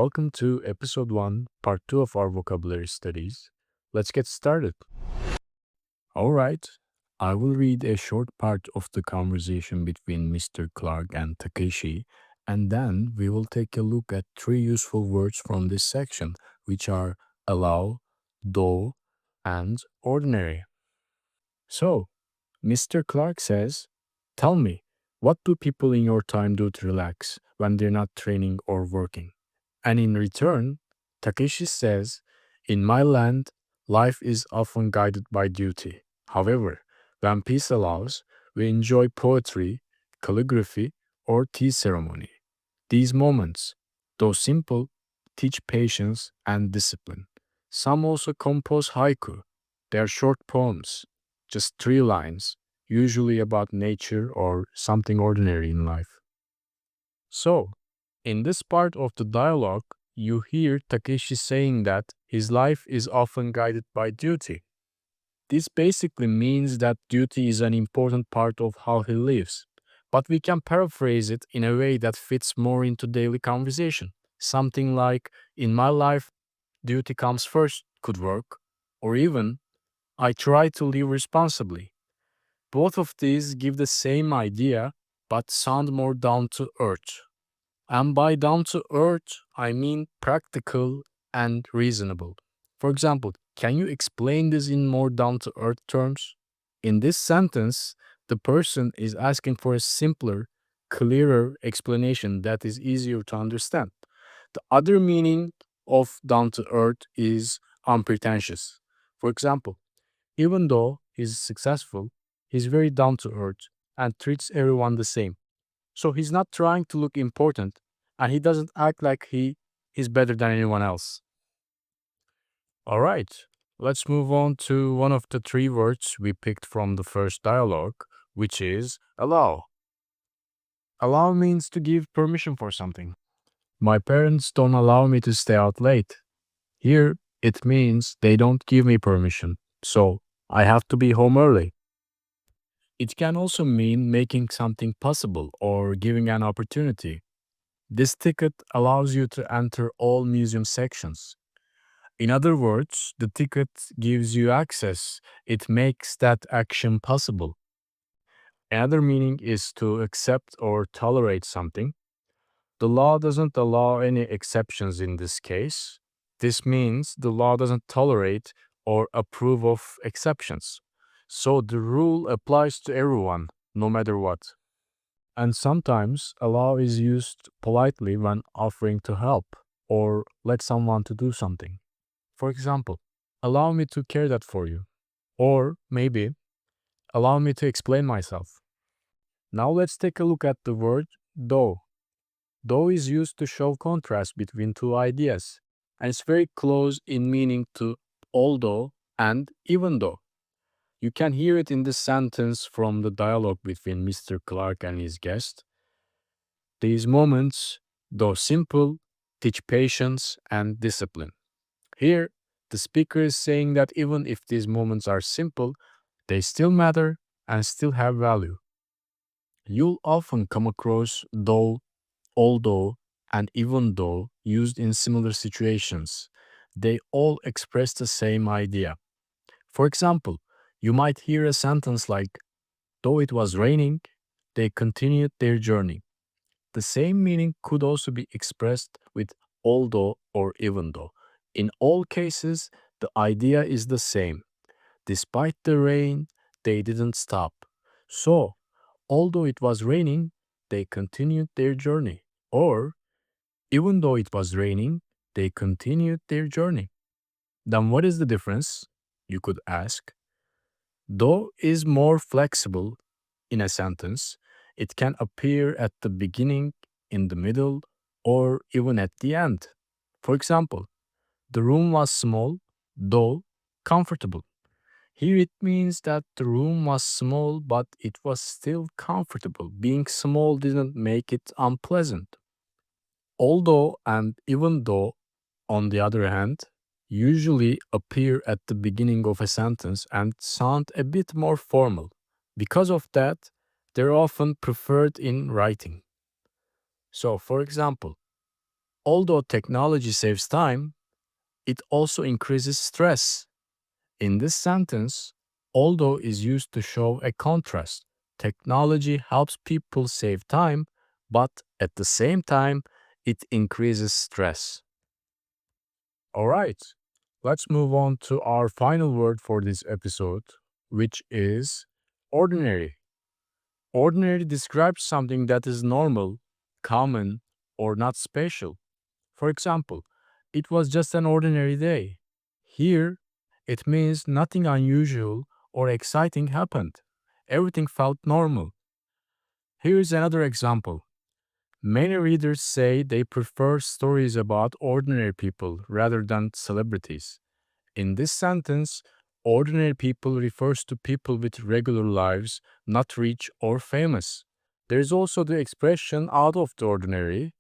welcome to episode 1, part 2 of our vocabulary studies. Let's get started. Alright, I will read a short part of the conversation between Mr. Clark and Takeshi, and then we will take a look at three useful words from this section, which are allow, do, and ordinary. So, Mr. Clark says, tell me, what do people in your time do to relax when they're not training or working? And in return, Takeshi says, in my land, life is often guided by duty. However, when peace allows, we enjoy poetry, calligraphy, or tea ceremony. These moments, though simple, teach patience and discipline. Some also compose haiku. They are short poems, just 3 lines, usually about nature or something ordinary in life. So, in this part of the dialogue, you hear Takeshi saying that his life is often guided by duty. This basically means that duty is an important part of how he lives, but we can paraphrase it in a way that fits more into daily conversation. Something like, in my life, duty comes first could work, or even, I try to live responsibly. Both of these give the same idea, but sound more down to earth. And by down to earth, I mean practical and reasonable. For example, can you explain this in more down to earth terms? In this sentence, the person is asking for a simpler, clearer explanation that is easier to understand. The other meaning of down to earth is unpretentious. For example, even though he's successful, he's very down to earth and treats everyone the same. So he's not trying to look important and he doesn't act like he is better than anyone else. All right, let's move on to one of the three words we picked from the first dialogue, which is allow. Allow means to give permission for something. My parents don't allow me to stay out late. Here, it means they don't give me permission, so I have to be home early. It can also mean making something possible or giving an opportunity. This ticket allows you to enter all museum sections. In other words, the ticket gives you access. It makes that action possible. Another meaning is to accept or tolerate something. The law doesn't allow any exceptions in this case. This means the law doesn't tolerate or approve of exceptions. So the rule applies to everyone, no matter what. And sometimes allow is used politely when offering to help or let someone to do something. For example, allow me to care that for you. Or maybe, allow me to explain myself. Now let's take a look at the word though. Though is used to show contrast between two ideas, and it's very close in meaning to although and even though. You can hear it in this sentence from the dialogue between Mr. Clark and his guest. These moments, though simple, teach patience and discipline. Here, the speaker is saying that even if these moments are simple, they still matter and still have value. You'll often come across though, although, and even though used in similar situations. They all express the same idea. For example, you might hear a sentence like, though it was raining, they continued their journey. The same meaning could also be expressed with although or even though. In all cases, the idea is the same. Despite the rain, they didn't stop. So, although it was raining, they continued their journey. Or, even though it was raining, they continued their journey. Then what is the difference? You could ask. Though is more flexible in a sentence. It can appear at the beginning, in the middle, or even at the end. For example, the room was small, though comfortable. Here it means that the room was small, but it was still comfortable. Being small didn't make it unpleasant. Although and even though, on the other hand, usually appear at the beginning of a sentence and sound a bit more formal. Because of that, they're often preferred in writing. So, for example, Although technology saves time, it also increases stress. In this sentence, although is used to show a contrast. Technology helps people save time, but at the same time, it increases stress. All right, let's move on to our final word for this episode, which is ordinary. Ordinary describes something that is normal, common, or not special. For example, it was just an ordinary day. Here, it means nothing unusual or exciting happened. Everything felt normal. Here is another example. Many readers say they prefer stories about ordinary people rather than celebrities. In this sentence, ordinary people refers to people with regular lives, not rich or famous. There is also the expression out of the ordinary.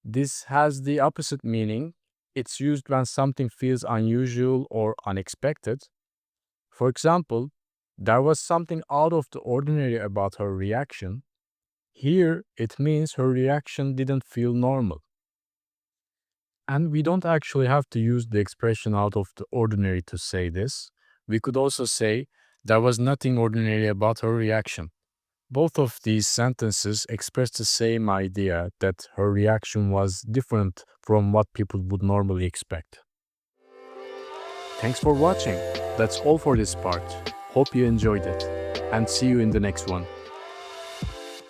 This has the opposite meaning. It's used when something feels unusual or unexpected. For example, there was something out of the ordinary about her reaction. Here, it means her reaction didn't feel normal. And we don't actually have to use the expression out of the ordinary to say this. We could also say, there was nothing ordinary about her reaction. Both of these sentences express the same idea that her reaction was different from what people would normally expect. Thanks for watching. That's all for this part. Hope you enjoyed it. And see you in the next one.